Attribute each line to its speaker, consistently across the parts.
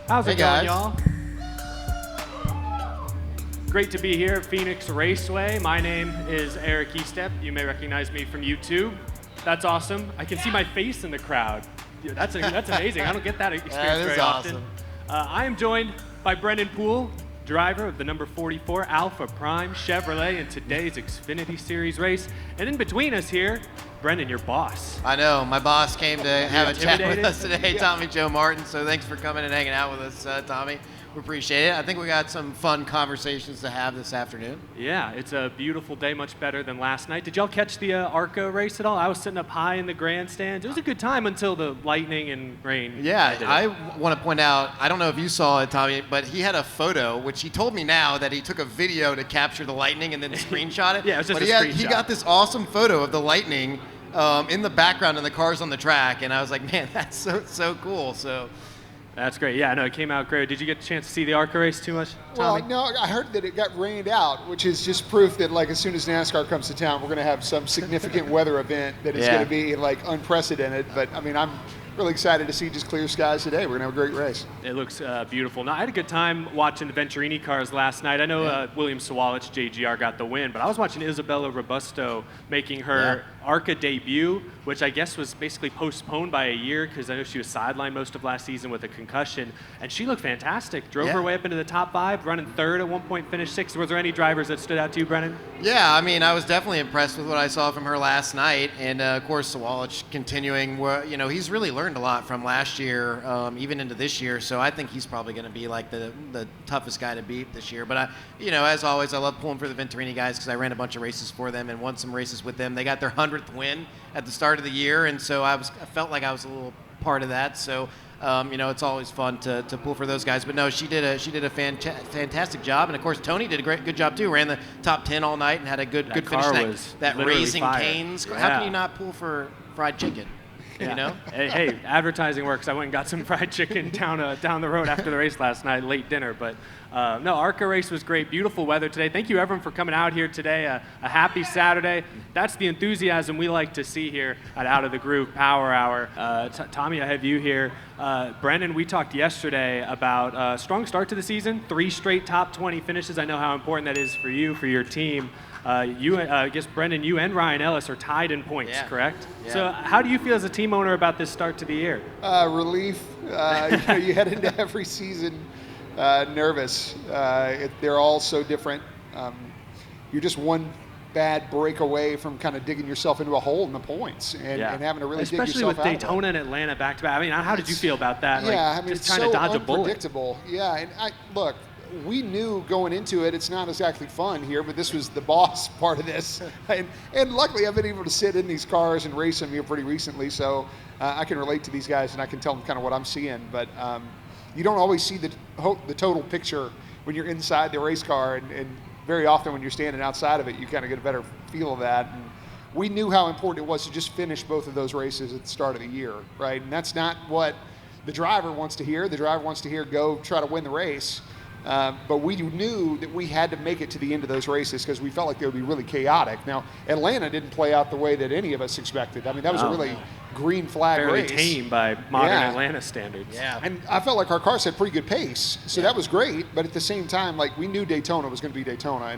Speaker 1: How's it going,
Speaker 2: guys.
Speaker 1: y'all? Great to be here at Phoenix Raceway. My name is Eric Estepp. You may recognize me from YouTube. That's awesome. I can see my face in the crowd. Dude, that's amazing. I don't get that experience very often. I am joined by Brennan Poole, driver of the number 44 Alpha Prime Chevrolet in today's Xfinity Series race. And in between us here, Brennan, your boss.
Speaker 2: I know, my boss came to have a chat with
Speaker 1: intimidated?
Speaker 2: us today, Tommy Joe Martin, so thanks for coming and hanging out with us, Tommy. We appreciate it. I think we got some fun conversations to have this afternoon.
Speaker 1: Yeah, it's a beautiful day, much better than last night. Did y'all catch the ARCA race at all? I was sitting up high in the grandstands. It was a good time until the lightning and rain.
Speaker 2: Yeah, I want to point out, I don't know if you saw it, Tommy, but he had a photo, which he told me now that he took a video to capture the lightning and then screenshot it.
Speaker 1: Yeah, it was just
Speaker 2: but
Speaker 1: a screenshot.
Speaker 2: He got this awesome photo of the lightning in the background and the cars on the track, and I was like, man, that's so cool. So.
Speaker 1: That's great. Yeah, no, it came out great. Did you get a chance to see the ARCA race too much, Tommy?
Speaker 3: Well, no, I heard that it got rained out, which is just proof that, like, as soon as NASCAR comes to town, we're going to have some significant weather event that is going to be, like, unprecedented. But, I mean, I'm really excited to see just clear skies today. We're going to have a great race.
Speaker 1: It looks beautiful. Now, I had a good time watching the Venturini cars last night. I know William Sawalich, JGR, got the win, but I was watching Isabella Robusto making her ARCA debut, which I guess was basically postponed by a year because I know she was sidelined most of last season with a concussion, and she looked fantastic. Drove her way up into the top 5, running 3rd at one point, finished 6th. Was there any drivers that stood out to you, Brennan?
Speaker 2: Yeah, I mean, I was definitely impressed with what I saw from her last night, and of course, Sawalich continuing. You know, he's really learned a lot from last year, even into this year. So I think he's probably going to be like the toughest guy to beat this year. But you know, as always, I love pulling for the Venturini guys because I ran a bunch of races for them and won some races with them. They got their 100th win at the start of the year, and so I felt like I was a little part of that. So. You know, it's always fun to pull for those guys. But no, she did a fantastic job, and of course Tony did a good job too. Ran the top 10 all night and had a good finish. That Raising Cane's.
Speaker 1: Yeah.
Speaker 2: How can you not pull for fried chicken?
Speaker 1: Yeah.
Speaker 2: You know?
Speaker 1: Hey, advertising works. I went and got some fried chicken down the road after the race last night, late dinner. But no, ARCA race was great. Beautiful weather today. Thank you, everyone, for coming out here today. A happy Saturday. That's the enthusiasm we like to see here at Out of the Groove Power Hour. Tommy, I have you here. Brennan, we talked yesterday about a strong start to the season, 3 straight top 20 finishes. I know how important that is for you, for your team. I guess, Brendan, you and Ryan Ellis are tied in points, correct? Yeah. So how do you feel as a team owner about this start to the year?
Speaker 3: Relief. You know, you head into every season nervous. They're all so different. You're just one bad break away from kind of digging yourself into a hole in the points and having to really dig yourself out.
Speaker 1: Especially with Daytona and Atlanta back-to-back. I mean, how did you feel about that?
Speaker 3: Yeah,
Speaker 1: like,
Speaker 3: I mean,
Speaker 1: just
Speaker 3: it's
Speaker 1: trying
Speaker 3: so
Speaker 1: to dodge a bullet.
Speaker 3: unpredictable. Yeah, and look, we knew going into it, it's not exactly fun here, but this was the boss part of this. And luckily, I've been able to sit in these cars and race them here pretty recently, so I can relate to these guys and I can tell them kind of what I'm seeing. But you don't always see the total picture when you're inside the race car, and very often when you're standing outside of it, you kind of get a better feel of that. And we knew how important it was to just finish both of those races at the start of the year, right? And that's not what the driver wants to hear. The driver wants to hear, go try to win the race. But we knew that we had to make it to the end of those races because we felt like they would be really chaotic. Now, Atlanta didn't play out the way that any of us expected. I mean, that was a really green flag race.
Speaker 1: Fairly tame by modern Atlanta standards.
Speaker 2: Yeah.
Speaker 3: And I felt like our cars had pretty good pace, so that was great. But at the same time, like, we knew Daytona was going to be Daytona.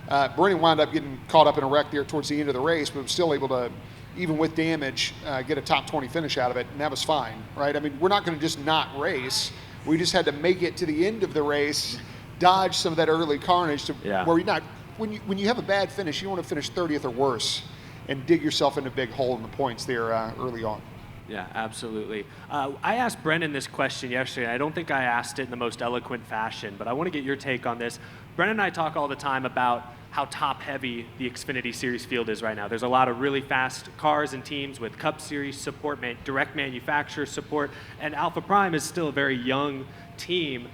Speaker 3: And Brennan wound up getting caught up in a wreck there towards the end of the race, but was still able to, even with damage, get a top 20 finish out of it, and that was fine, right? I mean, we're not going to just not race. We just had to make it to the end of the race, dodge some of that early carnage to where you're not. When you have a bad finish, you don't want to finish 30th or worse and dig yourself in a big hole in the points there early on.
Speaker 1: Yeah, absolutely. I asked Brendan this question yesterday. I don't think I asked it in the most eloquent fashion, but I want to get your take on this. Brendan and I talk all the time about how top-heavy the Xfinity Series field is right now. There's a lot of really fast cars and teams with Cup Series support, direct manufacturer support, and Alpha Prime is still a very young team.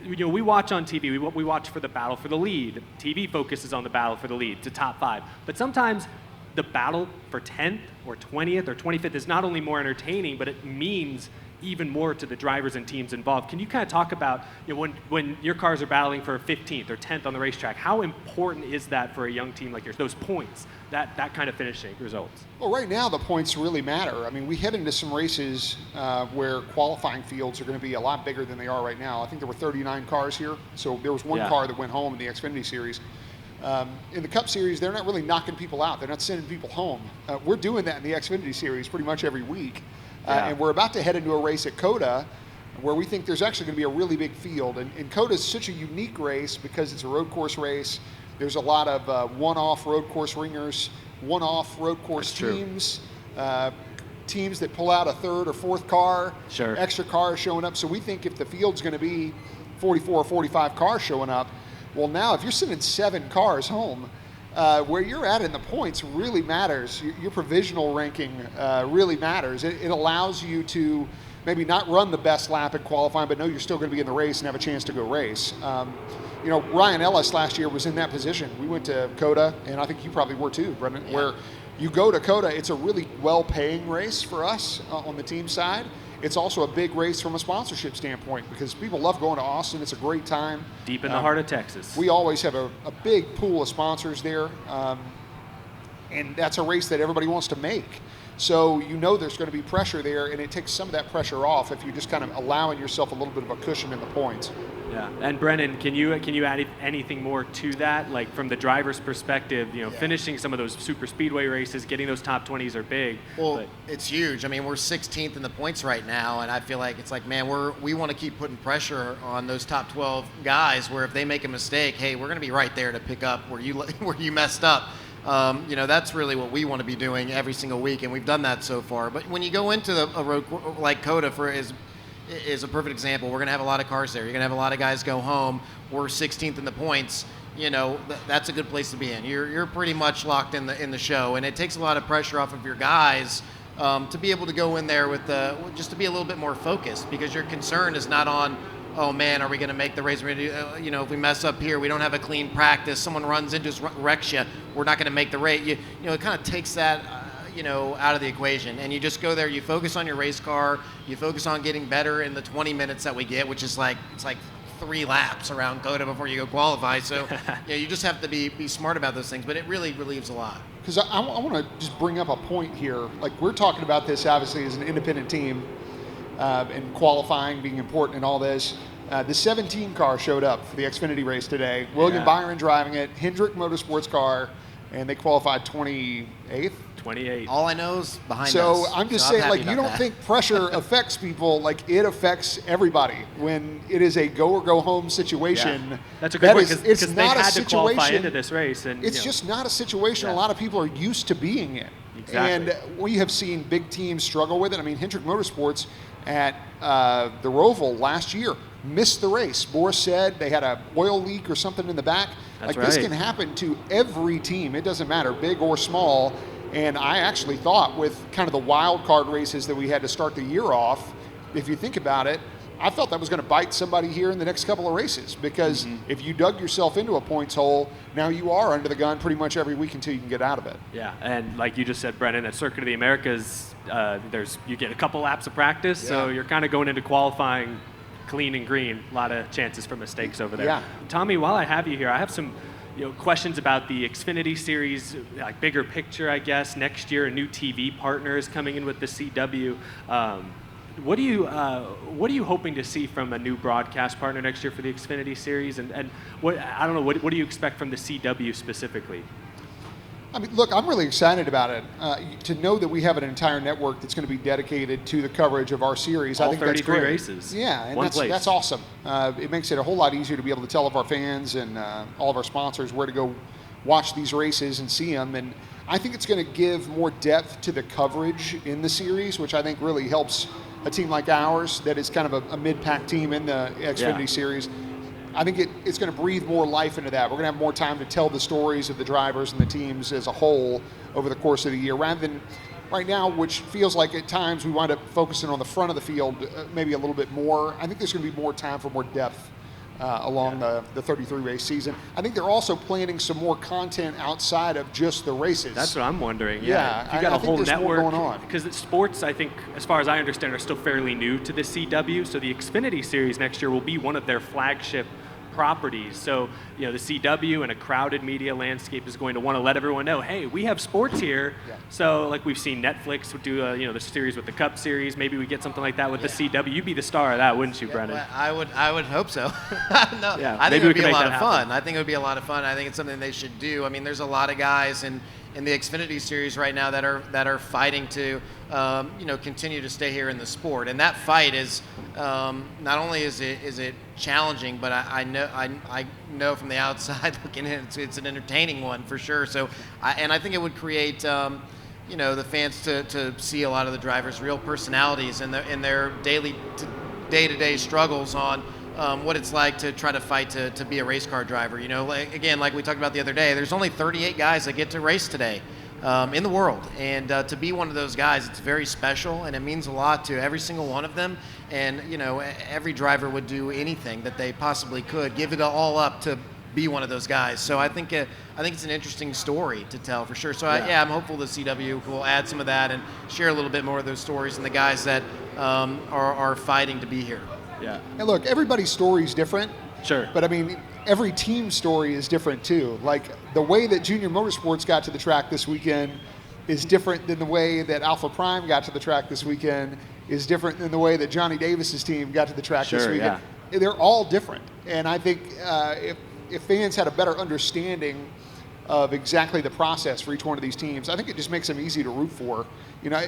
Speaker 1: You know, we watch on TV, we watch for the battle for the lead. TV focuses on the battle for the lead to top 5. But sometimes the battle for 10th or 20th or 25th is not only more entertaining, but it means even more to the drivers and teams involved. Can you kind of talk about, you know, when your cars are battling for 15th or 10th on the racetrack, how important is that for a young team like yours, those points, that kind of finishing results?
Speaker 3: Well, right now the points really matter. I mean, we head into some races where qualifying fields are going to be a lot bigger than they are right now. I think there were 39 cars here, so there was one car that went home in the Xfinity Series. In the Cup Series, they're not really knocking people out. They're not sending people home. We're doing that in the Xfinity Series pretty much every week. And we're about to head into a race at COTA where we think there's actually going to be a really big field. And COTA is such a unique race because it's a road course race. There's a lot of one-off road course ringers, one-off road course teams, teams that pull out a third or fourth car, extra cars showing up. So we think if the field's going to be 44 or 45 cars showing up, well, now if you're sending 7 cars home, where you're at in the points really matters. Your provisional ranking really matters. It allows you to maybe not run the best lap in qualifying, but know you're still going to be in the race and have a chance to go race. You know, Ryan Ellis last year was in that position. We went to COTA, and I think you probably were too, Brendan, where you go to COTA, it's a really well-paying race for us on the team side. It's also a big race from a sponsorship standpoint because people love going to Austin. It's a great time.
Speaker 1: Deep in the heart of Texas.
Speaker 3: We always have a big pool of sponsors there, and that's a race that everybody wants to make. So you know there's going to be pressure there, and it takes some of that pressure off if you're just kind of allowing yourself a little bit of a cushion in the points.
Speaker 1: Yeah, and Brennan, can you add anything more to that? Like from the driver's perspective, you know, finishing some of those super speedway races, getting those top 20s are big.
Speaker 2: Well, it's huge. I mean, we're 16th in the points right now, and I feel like it's like, man, we want to keep putting pressure on those top 12 guys. Where if they make a mistake, hey, we're going to be right there to pick up where you messed up. You know, that's really what we want to be doing every single week, and we've done that so far. But when you go into a road like COTA is a perfect example. We're going to have a lot of cars there. You're going to have a lot of guys go home. We're 16th in the points. You know, that's a good place to be in. You're pretty much locked in the show, and it takes a lot of pressure off of your guys to be able to go in there with just to be a little bit more focused, because your concern is not on, oh man, are we going to make the race? You know, if we mess up here, we don't have a clean practice, someone runs into us, wrecks you, we're not going to make the race. You know, it kind of takes that you know, out of the equation, and you just go there, you focus on your race car, you focus on getting better in the 20 minutes that we get, which is like, it's like 3 laps around COTA before you go qualify. So yeah, you just have to be smart about those things, but it really relieves a lot. Because
Speaker 3: I want to just bring up a point here. Like, we're talking about this obviously as an independent team, and qualifying being important and all this. The 17 car showed up for the Xfinity race today. William Byron driving it, Hendrick Motorsports car, and they qualified 28th.
Speaker 1: 28.
Speaker 2: All I know is behind us.
Speaker 3: So I'm just saying, like, you don't think pressure affects people. Like, it affects everybody when it is a go or go home situation.
Speaker 1: Yeah. That's a good point, because they
Speaker 3: not
Speaker 1: had to qualify into this race. And
Speaker 3: it's just not a situation a lot of people are used to being in.
Speaker 1: Exactly.
Speaker 3: And we have seen big teams struggle with it. I mean, Hendrick Motorsports at the Roval last year missed the race. Boris said they had an oil leak or something in the back.
Speaker 1: That's
Speaker 3: this can happen to every team. It doesn't matter, big or small. And I actually thought with kind of the wild card races that we had to start the year off, if you think about it, I felt that was going to bite somebody here in the next couple of races, because if you dug yourself into a points hole, now you are under the gun pretty much every week until you can get out of it.
Speaker 1: Yeah, and like you just said, Brennan, at Circuit of the Americas, you get a couple laps of practice, so you're kind of going into qualifying clean and green. A lot of chances for mistakes over there.
Speaker 3: Yeah.
Speaker 1: Tommy, while I have you here, I have some questions about the Xfinity Series, like bigger picture, I guess. Next year, a new TV partner is coming in with the CW. What are you hoping to see from a new broadcast partner next year for the Xfinity Series? And what do you expect from the CW specifically?
Speaker 3: I mean, look, I'm really excited about it. To know that we have an entire network that's going to be dedicated to the coverage of our series, I think that's great.
Speaker 1: 33 races.
Speaker 3: Yeah, and that's awesome. It makes it a whole lot easier to be able to tell of our fans and all of our sponsors where to go watch these races and see them. And I think it's going to give more depth to the coverage in the series, which I think really helps a team like ours that is kind of a mid-pack team in the Xfinity Series. I think it's going to breathe more life into that. We're going to have more time to tell the stories of the drivers and the teams as a whole over the course of the year, rather than right now, which feels like at times we wind up focusing on the front of the field maybe a little bit more. I think there's going to be more time for more depth along the 33 race season. I think they're also planning some more content outside of just the races.
Speaker 1: That's what I'm wondering.
Speaker 3: Yeah,
Speaker 1: If you got
Speaker 3: I
Speaker 1: a whole
Speaker 3: think there's more
Speaker 1: network
Speaker 3: going on.
Speaker 1: because sports, I think, as far as I understand, are still fairly new to the CW. So the Xfinity Series next year will be one of their flagship properties. So, the CW and a crowded media landscape is going to want to let everyone know, hey, we have sports here.
Speaker 3: Yeah.
Speaker 1: So, like we've seen Netflix do, the series with the Cup Series. Maybe we get something like that with the CW. You'd be the star of that, wouldn't you, Brennan?
Speaker 2: Well, I would hope so. No,
Speaker 1: Yeah,
Speaker 2: I think
Speaker 1: maybe
Speaker 2: it
Speaker 1: we
Speaker 2: would be
Speaker 1: can
Speaker 2: a
Speaker 1: make
Speaker 2: lot
Speaker 1: that
Speaker 2: of
Speaker 1: happen.
Speaker 2: fun. I think it would be a lot of fun. I think it's something they should do. I mean, there's a lot of guys in the Xfinity Series right now that are fighting to continue to stay here in the sport, and that fight is not only is it challenging, but I know from the outside looking in, it's an entertaining one for sure. So I think it would create the fans to see a lot of the drivers' real personalities and their day-to-day struggles on what it's like to try to fight to be a race car driver. Like we talked about the other day, there's only 38 guys that get to race today in the world. And to be one of those guys, it's very special, and it means a lot to every single one of them. And, every driver would do anything that they possibly could, give it all up to be one of those guys. So I think it's an interesting story to tell for sure. So I'm hopeful the CW will add some of that and share a little bit more of those stories and the guys that are fighting to be here.
Speaker 1: Yeah.
Speaker 3: And look, everybody's story is different.
Speaker 1: Sure.
Speaker 3: But I mean, every team story is different too. Like the way that Junior Motorsports got to the track this weekend is different than the way that Alpha Prime got to the track this weekend, is different than the way that Johnny Davis's team got to the track this weekend. Yeah. They're all different. And I think if fans had a better understanding of exactly the process for each one of these teams, I think it just makes them easy to root for.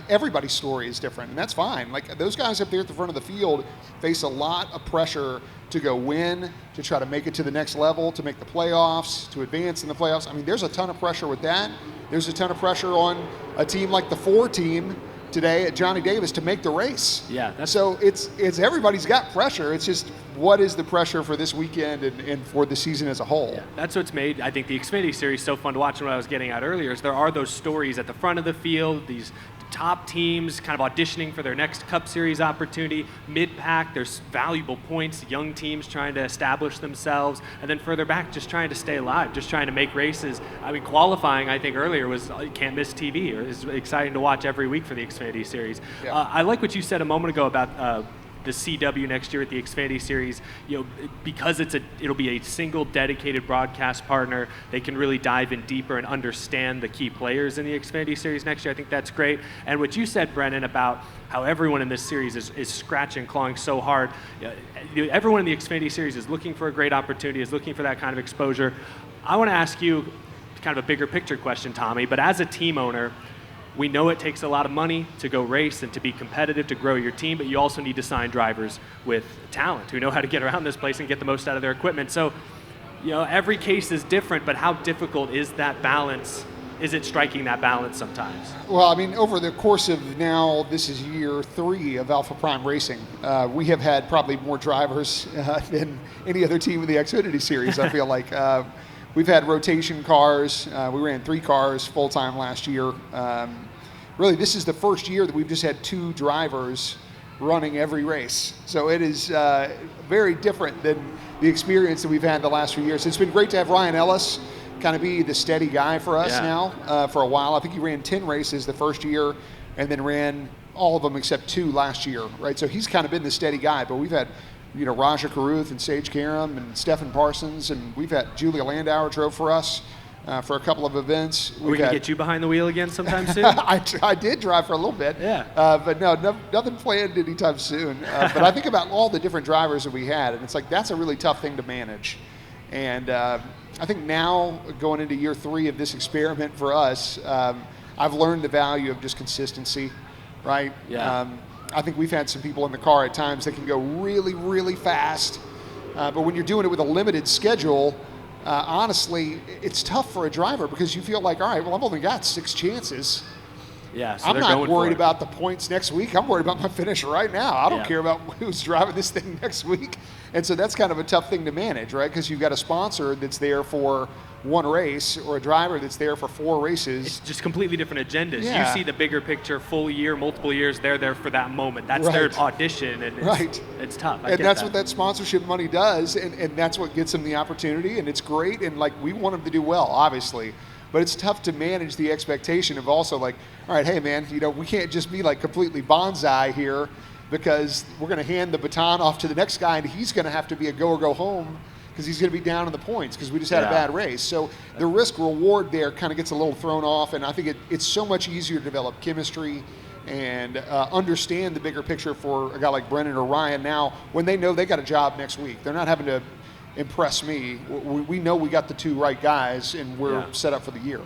Speaker 3: Everybody's story is different, and that's fine. Like those guys up there at the front of the field face a lot of pressure to go win, to try to make it to the next level, to make the playoffs, to advance in the playoffs. I mean, there's a ton of pressure with that. There's a ton of pressure on a team like the 4 team today at Johnny Davis to make the race.
Speaker 1: Yeah.
Speaker 3: So it's everybody's got pressure. It's just what is the pressure for this weekend and for the season as a whole.
Speaker 1: Yeah, that's what's made, I think, the Xfinity Series so fun to watch. And what I was getting at earlier is there are those stories at the front of the field, these top teams kind of auditioning for their next Cup Series opportunity. Mid-pack, there's valuable points, young teams trying to establish themselves, and then further back, just trying to stay alive, just trying to make races. I mean, qualifying, I think earlier was you can't miss TV. It's exciting to watch every week for the Xfinity Series.
Speaker 3: Yeah.
Speaker 1: I like what you said a moment ago about the CW next year at the Xfinity Series, because it'll be a single dedicated broadcast partner. They can really dive in deeper and understand the key players in the Xfinity Series next year. I think that's great. And what you said, Brennan, about how everyone in this series is scratching, clawing so hard. Everyone in the Xfinity Series is looking for a great opportunity, is looking for that kind of exposure. I want to ask you kind of a bigger picture question, Tommy, but as a team owner, we know it takes a lot of money to go race and to be competitive, to grow your team, but you also need to sign drivers with talent who know how to get around this place and get the most out of their equipment. So, every case is different, but how difficult is that balance? Is it striking that balance sometimes?
Speaker 3: Well, I mean, over the course of now, this is year 3 of Alpha Prime Racing, we have had probably more drivers than any other team in the Xfinity Series, I feel like. We've had rotation cars. We ran 3 cars full-time last year. Really, this is the first year that we've just had 2 drivers running every race. So it is very different than the experience that we've had the last few years. It's been great to have Ryan Ellis kind of be the steady guy for us now for a while. I think he ran 10 races the first year and then ran all of them except 2 last year, right? So he's kind of been the steady guy, but we've had Raja Caruth and Sage Karam and Stephen Parsons, and we've had Julia Landauer drove for us for a couple of events.
Speaker 1: Are we going to get you behind the wheel again sometime soon?
Speaker 3: I did drive for a little bit, but no, nothing planned anytime soon. But I think about all the different drivers that we had, and it's like that's a really tough thing to manage. And I think now, going into year 3 of this experiment for us, I've learned the value of just consistency, right?
Speaker 1: Yeah.
Speaker 3: I think we've had some people in the car at times that can go really, really fast. But when you're doing it with a limited schedule, honestly, it's tough for a driver because you feel like, all right, well, I've only got 6 chances.
Speaker 1: Yeah, so
Speaker 3: I'm
Speaker 1: they're
Speaker 3: not
Speaker 1: going for
Speaker 3: worried
Speaker 1: it.
Speaker 3: about the points next week. I'm worried about my finish right now. I don't
Speaker 1: Yeah.
Speaker 3: care about who's driving this thing next week. And so that's kind of a tough thing to manage, right? Because you've got a sponsor that's there for one race or a driver that's there for 4 races.
Speaker 1: It's just completely different agendas.
Speaker 3: Yeah.
Speaker 1: You see the bigger picture, full year, multiple years. They're there for that moment. That's
Speaker 3: Right.
Speaker 1: their audition, and it's tough. I
Speaker 3: And
Speaker 1: get
Speaker 3: that's
Speaker 1: that.
Speaker 3: what that sponsorship money does, and that's what gets them the opportunity, and it's great, and like we want them to do well, obviously. But it's tough to manage the expectation of also like, all right, hey man, we can't just be like completely bonsai here, because we're going to hand the baton off to the next guy, and he's going to have to be a go or go home because he's going to be down in the points because we just had a bad race. So the risk reward there kind of gets a little thrown off, and I think it's so much easier to develop chemistry and understand the bigger picture for a guy like Brennan or Ryan now when they know they got a job next week. They're not having to impress me. We know we got the 2 right guys, and we're set up for the year.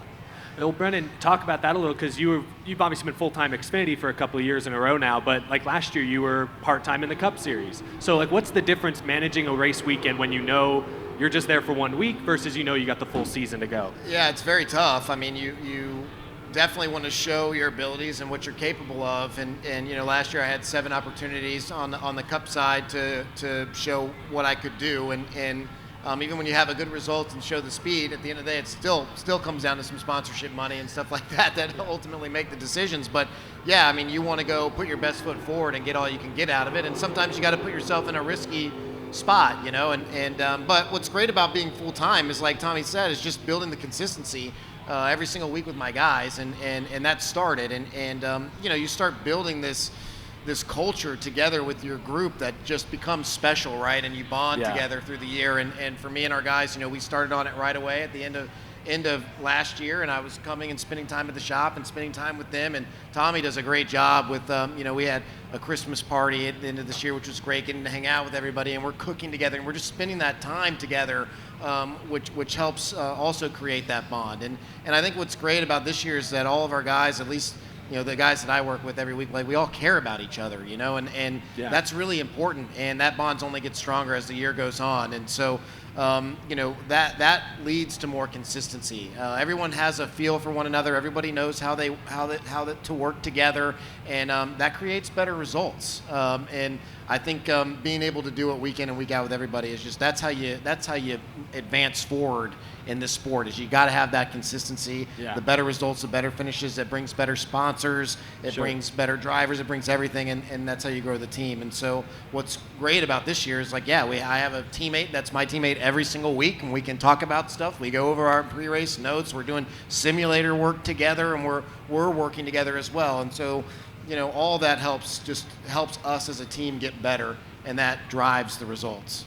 Speaker 1: Well, Brennan, talk about that a little, because you've obviously been full-time Xfinity for a couple of years in a row now, but like last year you were part-time in the Cup Series. So like, what's the difference managing a race weekend when you know you're just there for 1 week versus you got the full season to go?
Speaker 2: Yeah, it's very tough. I mean, you definitely want to show your abilities and what you're capable of. And last year I had 7 opportunities on the Cup side to show what I could do. And even when you have a good result and show the speed, at the end of the day, it still comes down to some sponsorship money and stuff like that ultimately make the decisions. But yeah, I mean, you want to go put your best foot forward and get all you can get out of it. And sometimes you got to put yourself in a risky spot, but what's great about being full time is, like Tommy said, is just building the consistency every single week with my guys, and that started, and you start building this culture together with your group that just becomes special, right? And you bond together through the year. And for me and our guys, we started on it right away at the end of last year, and I was coming and spending time at the shop and spending time with them. And Tommy does a great job with, we had a Christmas party at the end of this year, which was great, getting to hang out with everybody, and we're cooking together, and we're just spending that time together, which helps also create that bond. And I think what's great about this year is that all of our guys, at least the guys that I work with every week, like we all care about each other, and that's really important, and that bond's only gets stronger as the year goes on. And so that leads to more consistency. Everyone has a feel for one another. Everybody knows how to work together, and that creates better results. And I think being able to do it week in and week out with everybody is just that's how you advance forward in this sport. Is you got to have that consistency. The better results, the better finishes. It brings better sponsors. It brings better drivers. It brings everything, and that's how you grow the team. And so what's great about this year is I have a teammate that's my teammate every single week, and we can talk about stuff. We go over our pre-race notes. We're doing simulator work together, and we're working together as well. And so all that helps us as a team get better, and that drives the results.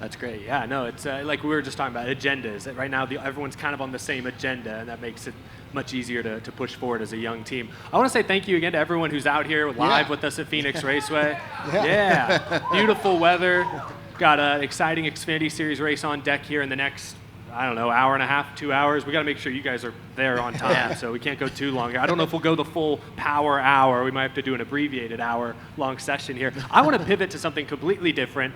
Speaker 1: That's great. Yeah, no, it's like we were just talking about agendas. Right now, everyone's kind of on the same agenda, and that makes it much easier to push forward as a young team. I want to say thank you again to everyone who's out here live with us at Phoenix Raceway. Beautiful weather. Got an exciting Xfinity Series race on deck here in the next, hour and a half, 2 hours. We got to make sure you guys are there on time, so we can't go too long. I don't know if we'll go the full power hour. We might have to do an abbreviated hour-long session here. I want to pivot to something completely different.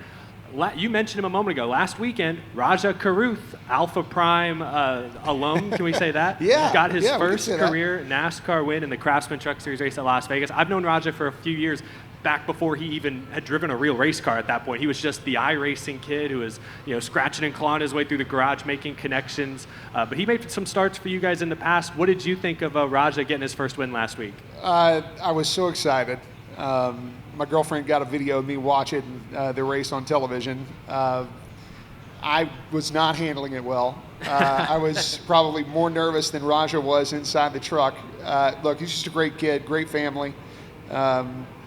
Speaker 1: You mentioned him a moment ago. Last weekend, Raja Karuth, Alpha Prime alum, can we say that? Got his first career NASCAR win in the Craftsman Truck Series race at Las Vegas. I've known Raja for a few years, back before he even had driven a real race car at that point. He was just the iRacing kid who was, scratching and clawing his way through the garage, making connections. But he made some starts for you guys in the past. What did you think of Raja getting his first win last week?
Speaker 3: I was so excited. My girlfriend got a video of me watching the race on television. I was not handling it well. I was probably more nervous than Raja was inside the truck. Look, he's just a great kid, great family.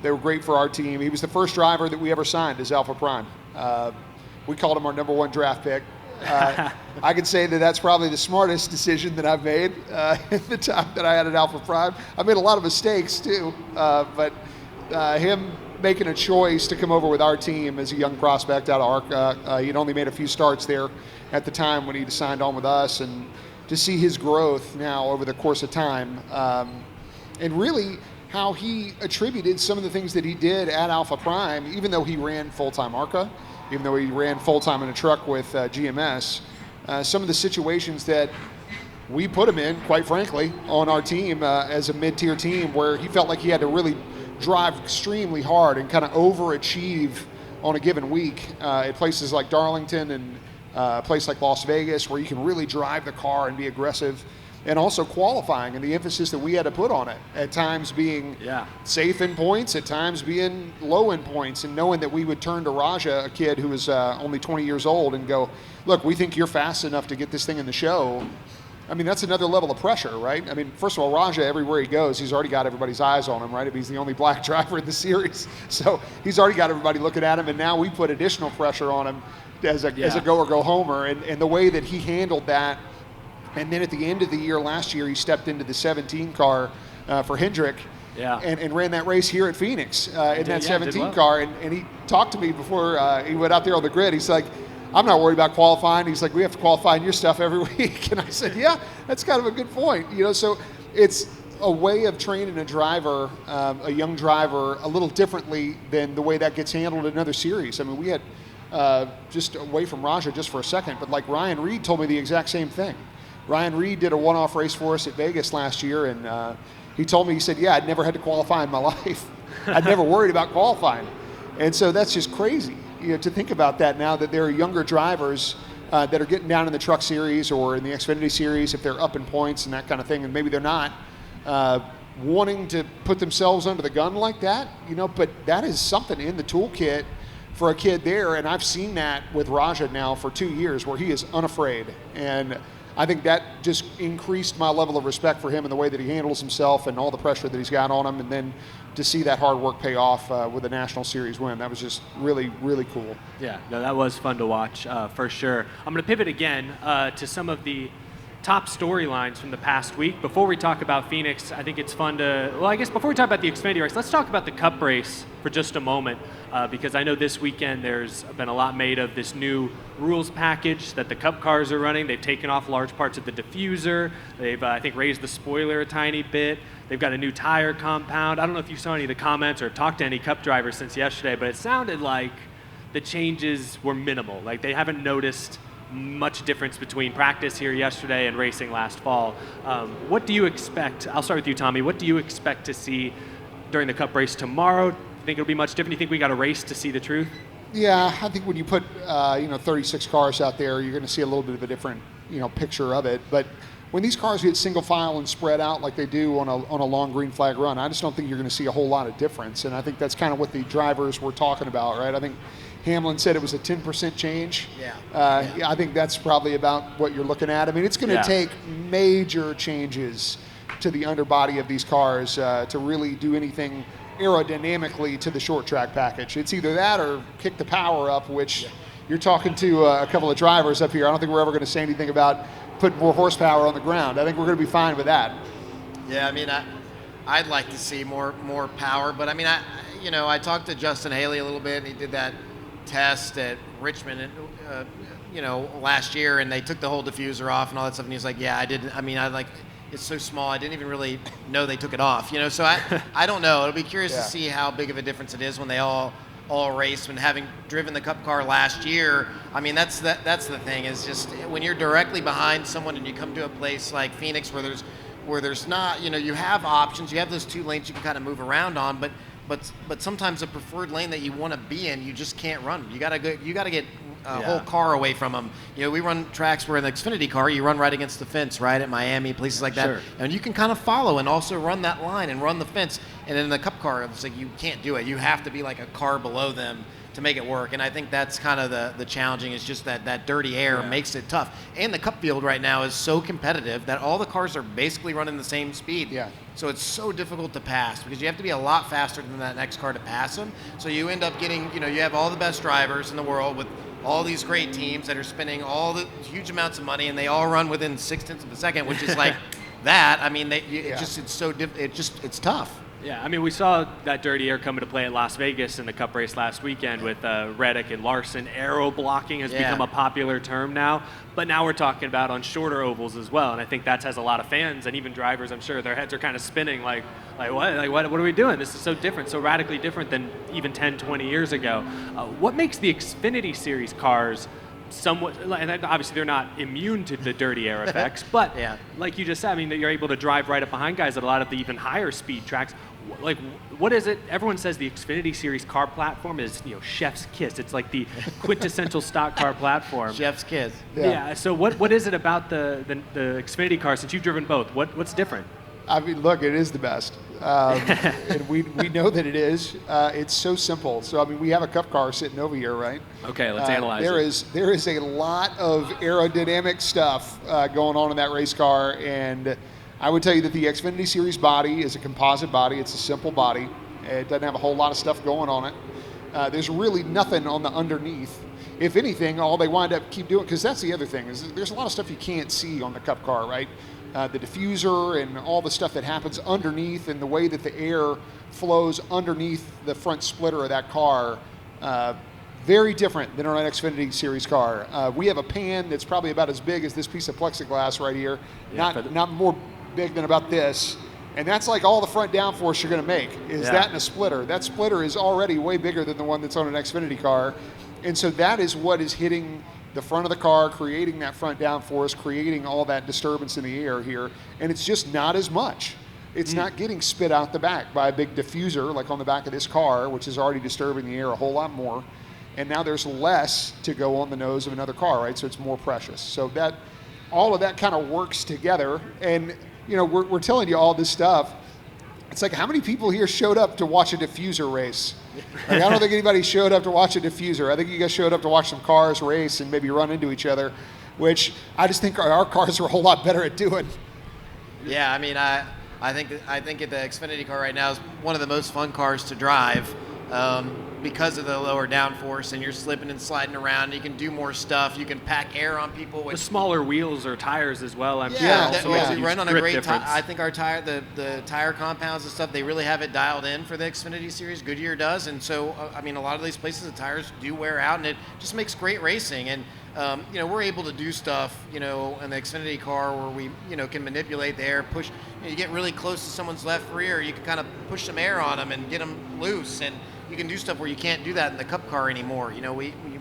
Speaker 3: They were great for our team. He was the first driver that we ever signed as Alpha Prime. We called him our #1 draft pick. I could say that that's probably the smartest decision that I've made in the time that I had at Alpha Prime. I made a lot of mistakes too, but him making a choice to come over with our team as a young prospect out of ARCA, he'd only made a few starts there at the time when he signed on with us, and to see his growth now over the course of time, and really how he attributed some of the things that he did at Alpha Prime, even though he ran full-time ARCA, even though he ran full-time in a truck with GMS, some of the situations that we put him in, quite frankly, on our team as a mid-tier team where he felt like he had to really drive extremely hard and kind of overachieve on a given week at places like Darlington and a place like Las Vegas where you can really drive the car and be aggressive, and also qualifying and the emphasis that we had to put on it, at times being safe in points, at times being low in points, and knowing that we would turn to Raja, a kid who was only 20 years old, and go, look, we think you're fast enough to get this thing in the show. I mean, that's another level of pressure, right? I mean, first of all, Raja, everywhere he goes, he's already got everybody's eyes on him, right? If he's the only black driver in the series. So he's already got everybody looking at him, and now we put additional pressure on him as a go or go homer. And the way that he handled that, and then at the end of the year last year, he stepped into the 17 car for Hendrick and ran that race here at Phoenix in that 17 car. And he talked to me before he went out there on the grid. He's like, I'm not worried about qualifying. He's like, we have to qualify in your stuff every week. And I said, yeah, that's kind of a good point. So it's a way of training a driver, a young driver, a little differently than the way that gets handled in another series. I mean, we had just away from Raja just for a second, but like Ryan Reed told me the exact same thing. Ryan Reed did a one-off race for us at Vegas last year, and he told me, he said, yeah, I'd never had to qualify in my life. I'd never worried about qualifying. And so that's just crazy. To think about that now, that there are younger drivers that are getting down in the Truck Series or in the Xfinity Series if they're up in points and that kind of thing, and maybe they're not wanting to put themselves under the gun like that, but that is something in the toolkit for a kid there, and I've seen that with Raja now for 2 years where he is unafraid, and I think that just increased my level of respect for him and the way that he handles himself and all the pressure that he's got on him, and then to see that hard work pay off with a National Series win, that was just really, really cool.
Speaker 1: Yeah, no, that was fun to watch for sure. I'm going to pivot again to some of the top storylines from the past week. Before we talk about Phoenix, I think it's fun to, well, I guess before we talk about the Xfinity race, let's talk about the Cup race for just a moment, because I know this weekend there's been a lot made of this new rules package that the Cup cars are running. They've taken off large parts of the diffuser. They've, I think, raised the spoiler a tiny bit. They've got a new tire compound. I don't know if you saw any of the comments or talked to any Cup drivers since yesterday, but it sounded like the changes were minimal. Like they haven't noticed much difference between practice here yesterday and racing last fall. What do you expect? I'll start with you, Tommy. What do you expect to see during the Cup race tomorrow? Do you think it'll be much different? Do you think we got a race to see the truth?
Speaker 3: Yeah, I think when you put 36 cars out there, you're going to see a little bit of a different picture of it. But when these cars get single file and spread out like they do on a long green flag run, I just don't think you're going to see a whole lot of difference. And I think that's kind of what the drivers were talking about, right? I think Hamlin said it was a 10% change. I think that's probably about what you're looking at. I mean, it's going to take major changes to the underbody of these cars to really do anything aerodynamically to the short track package. It's either that or kick the power up, which you're talking to a couple of drivers up here. I don't think we're ever going to say anything about putting more horsepower on the ground. I think we're going to be fine with that.
Speaker 2: Yeah, I mean, I'd like to see more power, but I mean, I talked to Justin Haley a little bit, and he did that test at Richmond, last year, and they took the whole diffuser off and all that stuff, and he was like, yeah, I didn't. I mean, it's so small, I didn't even really know they took it off, So I don't know. It'll be curious to see how big of a difference it is when they all race. When having driven the Cup car last year, I mean, that's the thing, is just when you're directly behind someone and you come to a place like Phoenix where there's not, you have options, you have those 2 lanes you can kind of move around on, but sometimes the preferred lane that you want to be in, you just can't run. You gotta get a whole car away from them. We run tracks where in the Xfinity car, you run right against the fence, right, at Miami, places like that.
Speaker 1: Sure.
Speaker 2: And you can kind of follow and also run that line and run the fence. And in the Cup car, it's like you can't do it. You have to be like a car below them to make it work. And I think that's kind of the challenging, is just that dirty air makes it tough. And the Cup field right now is so competitive that all the cars are basically running the same speed.
Speaker 3: Yeah.
Speaker 2: So it's so difficult to pass because you have to be a lot faster than that next car to pass them. So you end up getting, you have all the best drivers in the world with all these great teams that are spending all the huge amounts of money, and they all run within 0.6 of a second, which is like that. I mean, it's tough.
Speaker 1: Yeah, I mean, we saw that dirty air come into play at Las Vegas in the Cup race last weekend with Reddick and Larson. Aero blocking has become a popular term now, but now we're talking about on shorter ovals as well, and I think that has a lot of fans and even drivers, I'm sure, their heads are kind of spinning like what are we doing? This is so different, so radically different than even 10, 20 years ago. What makes the Xfinity Series cars somewhat, and obviously they're not immune to the dirty air effects, but
Speaker 2: Yeah.
Speaker 1: like you just said, I mean, that you're able to drive right up behind guys at a lot of the even higher speed tracks. Like, what is it? Everyone says the Xfinity Series car platform is, chef's kiss. It's like the quintessential stock car platform.
Speaker 2: Chef's kiss.
Speaker 1: Yeah. So what is it about the Xfinity car, since you've driven both? What's different?
Speaker 3: I mean, look, it is the best. And we know that it is. It's so simple. So, I mean, we have a Cup car sitting over here, right?
Speaker 1: Okay, let's analyze it.
Speaker 3: There is a lot of aerodynamic stuff going on in that race car, and I would tell you that the Xfinity Series body is a composite body. It's a simple body. It doesn't have a whole lot of stuff going on it. There's really nothing on the underneath. If anything, all they wind up keep doing, because that's the other thing, is there's a lot of stuff you can't see on the Cup car, right? The diffuser and all the stuff that happens underneath, and the way that the air flows underneath the front splitter of that car, very different than on an Xfinity Series car. We have a pan that's probably about as big as this piece of plexiglass right here, not more big than about this, and that's like all the front downforce you're going to make is that in a splitter. That splitter is already way bigger than the one that's on an Xfinity car, and so that is what is hitting the front of the car, creating that front downforce, creating all that disturbance in the air here, and it's just not as much. It's not getting spit out the back by a big diffuser like on the back of this car, which is already disturbing the air a whole lot more, and now there's less to go on the nose of another car, right? So it's more precious. So that all of that kind of works together, and we're telling you all this stuff. It's like, how many people here showed up to watch a diffuser race? Like, I don't think anybody showed up to watch a diffuser. I think you guys showed up to watch some cars race and maybe run into each other, which I just think our cars are a whole lot better at doing.
Speaker 2: Yeah, I mean, I think the Xfinity car right now is one of the most fun cars to drive because of the lower downforce, and you're slipping and sliding around. You can do more stuff. You can pack air on people.
Speaker 1: The smaller wheels or tires as well. I'm sure.
Speaker 2: We run on a great tire. I think our tire, the tire compounds and stuff, they really have it dialed in for the Xfinity Series. Goodyear does, and so I mean, a lot of these places the tires do wear out, and it just makes great racing. And we're able to do stuff, in the Xfinity car where we, can manipulate the air, push. You get really close to someone's left rear, you can kind of push some air on them and get them loose, and you can do stuff where you can't do that in the Cup car anymore.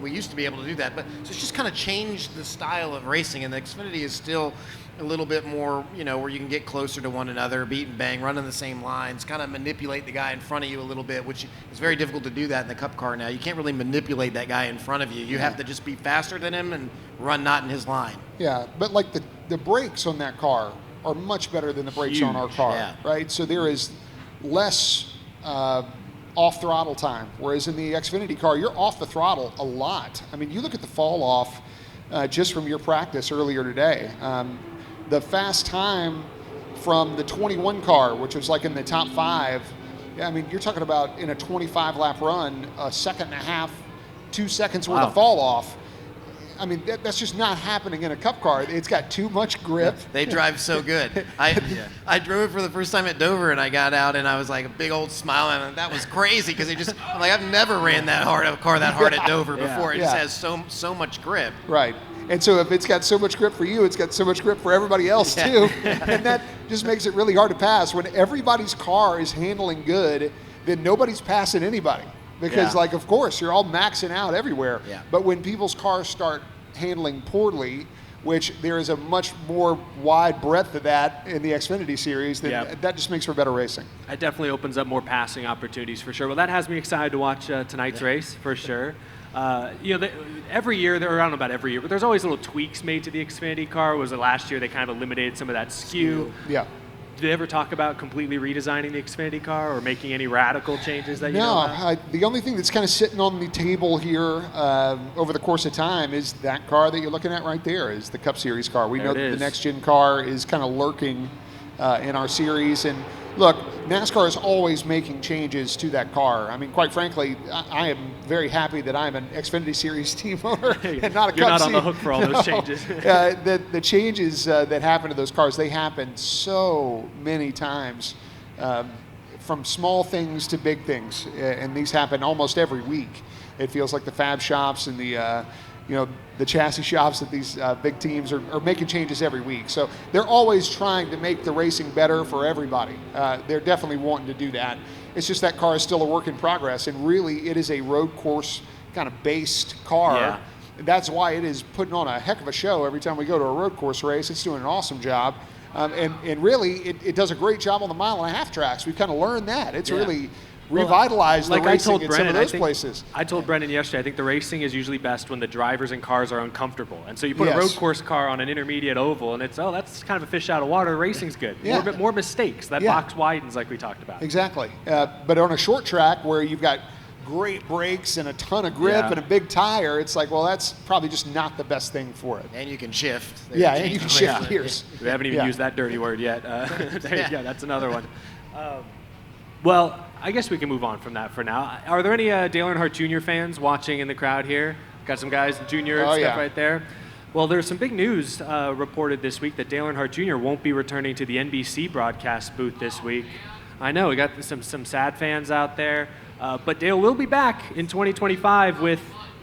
Speaker 2: We used to be able to do that, but so it's just kind of changed the style of racing, and the Xfinity is still a little bit more, where you can get closer to one another, beat and bang, run in the same lines, kind of manipulate the guy in front of you a little bit, which is very difficult to do that in the Cup car now. You can't really manipulate that guy in front of you. You have to just be faster than him and run not in his line.
Speaker 3: Yeah, but like the brakes on that car are much better than the brakes on our car, right? So there is less off throttle time, whereas in the Xfinity car, you're off the throttle a lot. I mean, you look at the fall off just from your practice earlier today. The fast time from the 21 car, which was like in the top 5, I mean, you're talking about in a 25 lap run, a second and a half, 2 seconds worth of fall off. I mean, that's just not happening in a Cup car. It's got too much grip.
Speaker 2: They drive so good. I drove it for the first time at Dover, and I got out, and I was like a big old smile, and that was crazy because I'm like, I've never ran that hard a car that hard at Dover before. It just has so much grip.
Speaker 3: Right. And so if it's got so much grip for you, it's got so much grip for everybody else too. And that just makes it really hard to pass. When everybody's car is handling good, then nobody's passing anybody. Because, of course, you're all maxing out everywhere.
Speaker 2: Yeah.
Speaker 3: But when people's cars start handling poorly, which there is a much more wide breadth of that in the Xfinity Series, then that just makes for better racing.
Speaker 1: It definitely opens up more passing opportunities for sure. Well, that has me excited to watch tonight's race for sure. Every year, I don't know about every year, but there's always little tweaks made to the Xfinity car. Was it last year they kind of eliminated some of that skew?
Speaker 3: Yeah.
Speaker 1: Did they ever talk about completely redesigning the Xfinity car or making any radical changes that you know about?
Speaker 3: No, the only thing that's kind of sitting on the table here over the course of time is that car that you're looking at right there is the Cup Series car. We know that the next-gen car is kind of lurking in our series. And look, NASCAR is always making changes to that car. I mean, quite frankly, I am very happy that I'm an Xfinity Series team owner and not a Cup.
Speaker 1: You're not on the hook for all those changes.
Speaker 3: The changes that happen to those cars, they happen so many times, from small things to big things, and these happen almost every week. It feels like the fab shops and the chassis shops that these big teams are making changes every week. So they're always trying to make the racing better for everybody. They're definitely wanting to do that. It's just that car is still a work in progress, and really it is a road course kind of based car. that's why it is putting on a heck of a show every time we go to a road course race. It's doing an awesome job. And really, it does a great job on the 1.5-mile tracks. We've kind of learned that. It's really revitalized the racing in some of those places.
Speaker 1: I told Brennan yesterday, I think the racing is usually best when the drivers and cars are uncomfortable. And so you put a road course car on an intermediate oval, and it's, that's kind of a fish out of water. Racing's good. More mistakes. That box widens like we talked about.
Speaker 3: Exactly. But on a short track where you've got great brakes and a ton of grip and a big tire, it's like, well, that's probably just not the best thing for it.
Speaker 2: And you can shift.
Speaker 3: And you can shift gears.
Speaker 1: We haven't even used that dirty word yet. There you go. That's another one. Well, I guess we can move on from that for now. Are there any Dale Earnhardt Jr. fans watching in the crowd here? Got some guys, Junior and stuff right there. Well, there's some big news reported this week that Dale Earnhardt Jr. won't be returning to the NBC broadcast booth this week. I know, we got some sad fans out there. But Dale will be back in 2025 with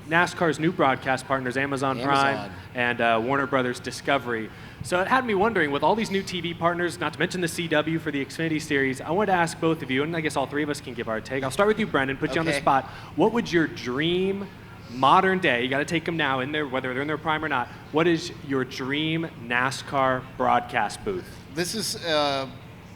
Speaker 1: NASCAR's new broadcast partners, Amazon Prime and Warner Brothers Discovery. So it had me wondering, with all these new TV partners, not to mention the CW for the Xfinity Series, I wanted to ask both of you, and I guess all three of us can give our take. I'll start with you, Brendan, put you on the spot. What would your dream modern day, you got to take them now, in their, whether they're in their prime or not, what is your dream NASCAR broadcast booth?
Speaker 2: This is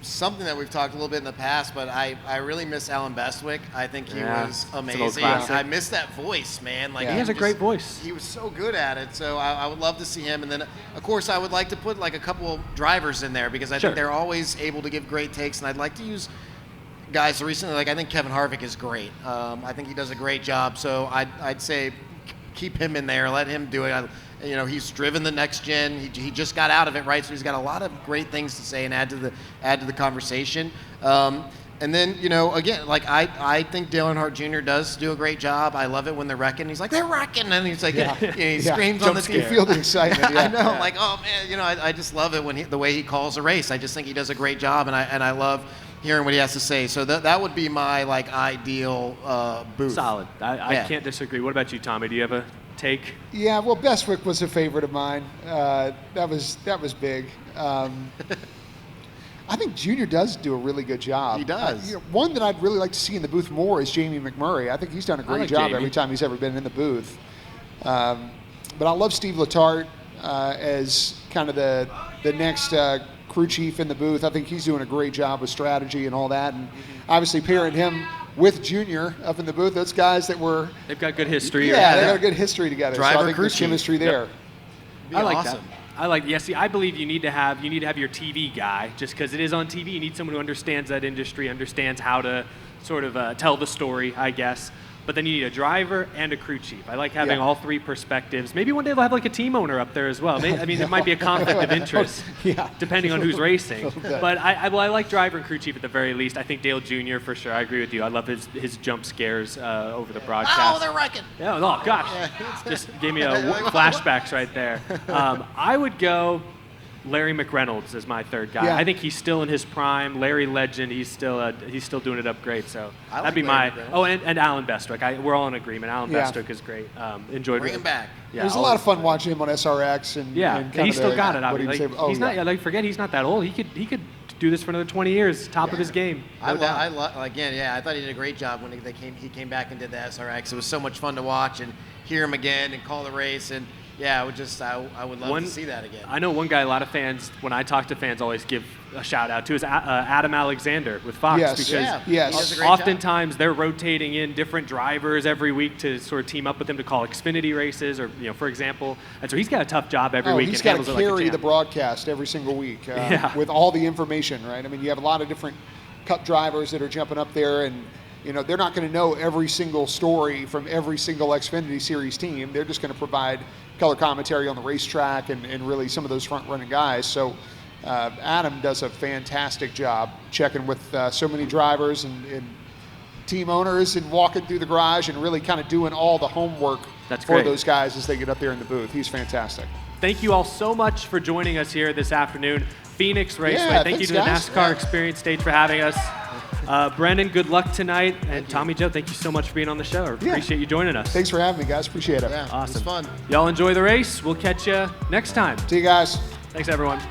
Speaker 2: something that we've talked a little bit in the past, but I really miss Alan Bestwick. I think he was amazing. I miss that voice, man. Like
Speaker 1: he has a great voice.
Speaker 2: He was so good at it. So I would love to see him. And then, of course, I would like to put like a couple drivers in there because I think they're always able to give great takes. And I'd like to use guys recently. Like I think Kevin Harvick is great. I think he does a great job. So I'd say keep him in there. Let him do it. You know, he's driven the next gen. He just got out of it, right? So he's got a lot of great things to say and add to the conversation. And then, you know, again, like I think Dale Earnhardt Jr. does do a great job. I love it when they're wrecking. He's like, they're wrecking, and he's like, he screams on the TV.
Speaker 3: You feel the excitement.
Speaker 2: I know, like, oh man, you know, I just love it when the way he calls a race. I just think he does a great job, and I love hearing what he has to say. So that would be my like ideal booth.
Speaker 1: Solid. I can't disagree. What about you, Tommy? Do you have a take?
Speaker 3: Yeah, well, Bestwick was a favorite of mine. That was big. I think Junior does do a really good job.
Speaker 2: He does.
Speaker 3: One that I'd really like to see in the booth more is Jamie McMurray. I think he's done a great job every time he's ever been in the booth. But I love Steve Letarte as kind of the next crew chief in the booth. I think he's doing a great job with strategy and all that. And obviously pairing him with Junior up in the booth, those guys that were...
Speaker 1: They've got good history.
Speaker 3: Yeah, they got a good history together.
Speaker 2: Driver,
Speaker 3: so I think
Speaker 2: crew
Speaker 3: there's chemistry there.
Speaker 1: I like that. I like. Yeah, see, I believe you need to have your TV guy, just because it is on TV. You need someone who understands that industry, understands how to sort of tell the story, I guess. But then you need a driver and a crew chief. I like having all three perspectives. Maybe one day they'll have like a team owner up there as well. Maybe, I mean, it might be a conflict of interest, depending on who's racing. But I like driver and crew chief at the very least. I think Dale Jr. for sure. I agree with you. I love his jump scares over the broadcast.
Speaker 2: Oh, they're wrecking.
Speaker 1: Yeah. Oh gosh, just gave me flashbacks right there. I would go Larry McReynolds as my third guy. Yeah. I think he's still in his prime. Larry legend. He's still doing it up great. So that'd be my. Oh, and Alan Bestwick. We're all in agreement. Alan Bestwick is great. Enjoyed.
Speaker 2: Bring him back.
Speaker 3: Yeah, it was a lot of fun watching him on SRX and
Speaker 1: he's still got it. He's not. Like, forget he's not that old. He could do this for another 20 years. Top of his game.
Speaker 2: I thought he did a great job when he came back and did the SRX. It was so much fun to watch and hear him again and call the race and. Yeah, I would love to see that again.
Speaker 1: I know one guy a lot of fans, when I talk to fans, always give a shout out to is Adam Alexander with Fox because oftentimes they're rotating in different drivers every week to sort of team up with him to call Xfinity races or, for example. And so he's got a tough job every week.
Speaker 3: He's got to carry the broadcast every single week with all the information, right? I mean, you have a lot of different Cup drivers that are jumping up there and they're not going to know every single story from every single Xfinity Series team. They're just going to provide color commentary on the racetrack and really some of those front-running guys. So Adam does a fantastic job checking with so many drivers and team owners and walking through the garage and really kind of doing all the homework for those guys as they get up there in the booth. He's fantastic.
Speaker 1: Thank you all so much for joining us here this afternoon. Phoenix Raceway. Thank you to the NASCAR Experience Stage for having us. Brendan, good luck tonight. And Tommy Joe, thank you so much for being on the show. Appreciate you joining us.
Speaker 3: Thanks for having me, guys. Appreciate it.
Speaker 2: Yeah,
Speaker 1: awesome.
Speaker 2: It was fun.
Speaker 1: Y'all enjoy the race. We'll catch you next time.
Speaker 3: See you guys.
Speaker 1: Thanks, everyone.